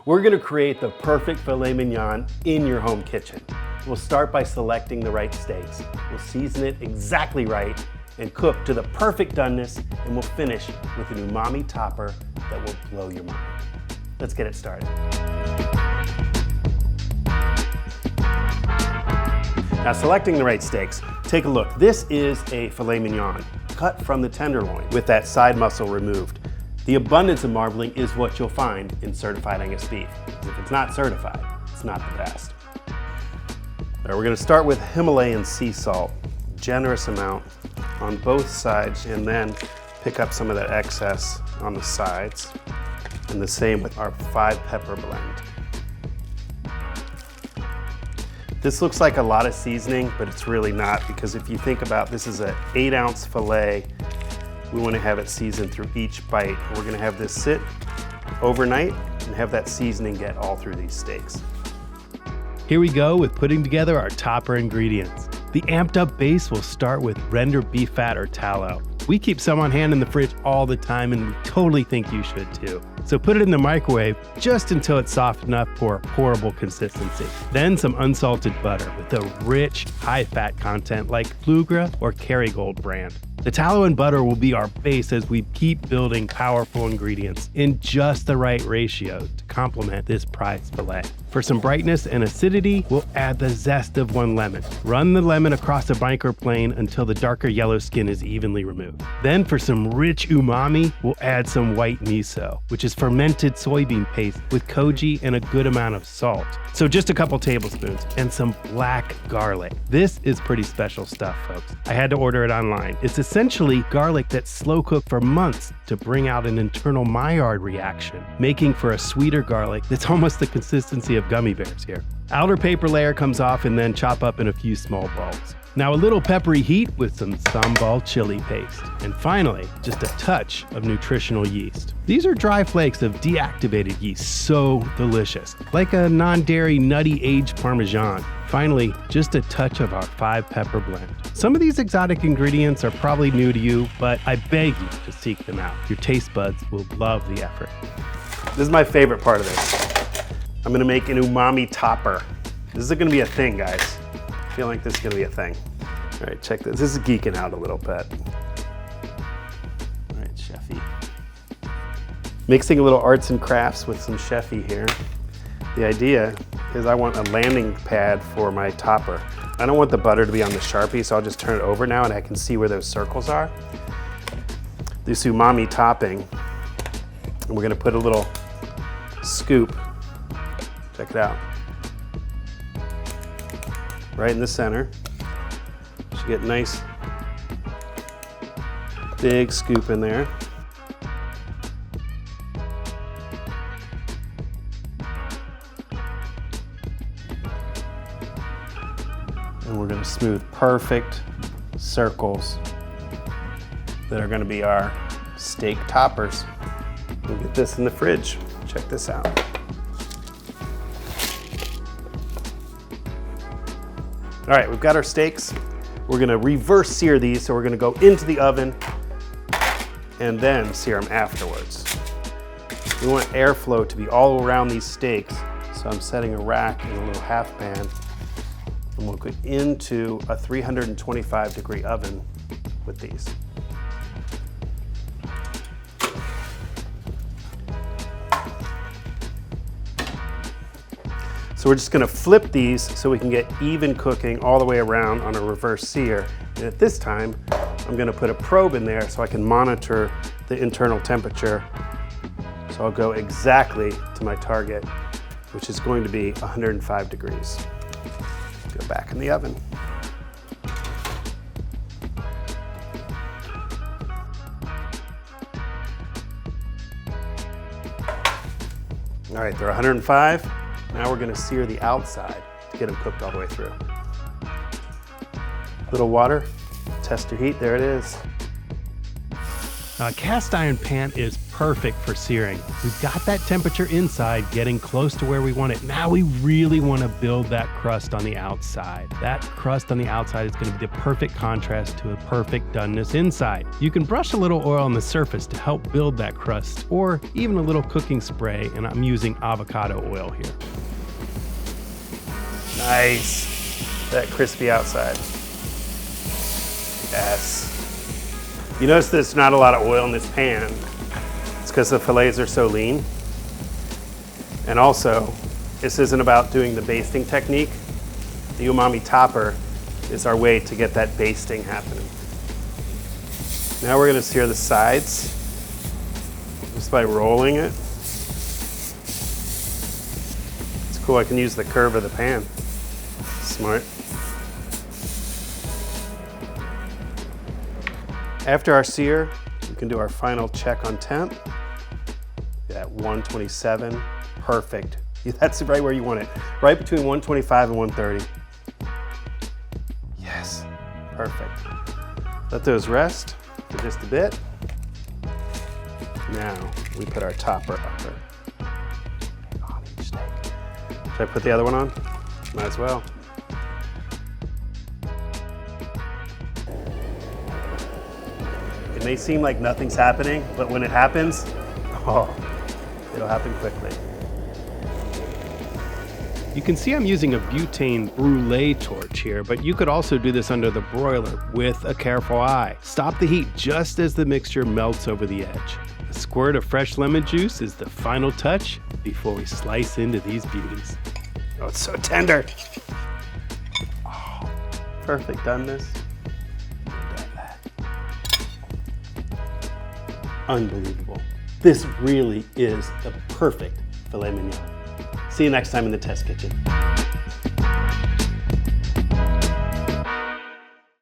We're gonna create the perfect filet mignon in your home kitchen. We'll start by selecting the right steaks. We'll season it exactly right and cook to the perfect doneness, and we'll finish with an umami topper that will blow your mind. Let's get it started. Now, selecting the right steaks, take a look. This is a filet mignon cut from the tenderloin with that side muscle removed. The abundance of marbling is what you'll find in Certified Angus Beef. If it's not certified, it's not the best. All right, we're gonna start with Himalayan sea salt, generous amount on both sides, and then pick up some of that excess on the sides. And the same with our 5-pepper blend. This looks like a lot of seasoning, but it's really not, because if you think about this is an 8-ounce filet, we want to have it seasoned through each bite. We're going to have this sit overnight and have that seasoning get all through these steaks. Here we go with putting together our topper ingredients. The amped up base will start with rendered beef fat or tallow. We keep some on hand in the fridge all the time, and we totally think you should too. So put it in the microwave just until it's soft enough for a pourable consistency. Then some unsalted butter with a rich, high-fat content like Flugra or Kerrygold brand. The tallow and butter will be our base as we keep building powerful ingredients in just the right ratio to complement this prized filet. For some brightness and acidity, we'll add the zest of 1 lemon. Run the lemon across a micro plane until the darker yellow skin is evenly removed. Then for some rich umami, we'll add some white miso, which is fermented soybean paste with koji and a good amount of salt. So just a couple tablespoons, and some black garlic. This is pretty special stuff, folks. I had to order it online. It's essentially garlic that's slow cooked for months to bring out an internal Maillard reaction, making for a sweeter garlic that's almost the consistency of gummy bears here. Outer paper layer comes off and then chop up in a few small balls. Now a little peppery heat with some sambal chili paste. And finally, just a touch of nutritional yeast. These are dry flakes of deactivated yeast, so delicious. Like a non-dairy nutty aged Parmesan. Finally, just a touch of our 5-pepper blend. Some of these exotic ingredients are probably new to you, but I beg you to seek them out. Your taste buds will love the effort. This is my favorite part of this. I'm gonna make an umami topper. This is gonna be a thing, guys. I feel like this is gonna be a thing. All right, check this. This is geeking out a little bit. All right, chefy. Mixing a little arts and crafts with some chefy here. The idea is I want a landing pad for my topper. I don't want the butter to be on the Sharpie, so I'll just turn it over now and I can see where those circles are. This umami topping, and we're gonna put a little scoop, check it out, right in the center. Should get a nice big scoop in there. And we're gonna smooth perfect circles that are gonna be our steak toppers. We'll get this in the fridge. Check this out. All right, we've got our steaks. We're gonna reverse sear these, so we're gonna go into the oven and then sear them afterwards. We want airflow to be all around these steaks, so I'm setting a rack in a little half pan, and we'll go into a 325-degree oven with these. So we're just gonna flip these so we can get even cooking all the way around on a reverse sear. And at this time, I'm gonna put a probe in there so I can monitor the internal temperature. So I'll go exactly to my target, which is going to be 105 degrees. Go back in the oven. All right, they're 105. Now we're gonna sear the outside to get them cooked all the way through. Little water, test your heat, there it is. A cast iron pan is perfect for searing. We've got that temperature inside getting close to where we want it. Now we really want to build that crust on the outside. That crust on the outside is going to be the perfect contrast to a perfect doneness inside. You can brush a little oil on the surface to help build that crust, or even a little cooking spray, and I'm using avocado oil here. Nice. That crispy outside. Yes. You notice there's not a lot of oil in this pan. It's because the fillets are so lean. And also, this isn't about doing the basting technique. The umami topper is our way to get that basting happening. Now we're going to sear the sides just by rolling it. It's cool, I can use the curve of the pan. Smart. After our sear, we can do our final check on temp. At 127, perfect. That's right where you want it. Right between 125 and 130. Yes, perfect. Let those rest for just a bit. Now we put our topper on each steak. Should I put the other one on? Might as well. It may seem like nothing's happening, but when it happens, oh, it'll happen quickly. You can see I'm using a butane brule torch here, but you could also do this under the broiler with a careful eye. Stop the heat just as the mixture melts over the edge. A squirt of fresh lemon juice is the final touch before we slice into these beauties. Oh, it's so tender. Oh, perfect doneness. Unbelievable. This really is the perfect filet mignon. See you next time in the test kitchen.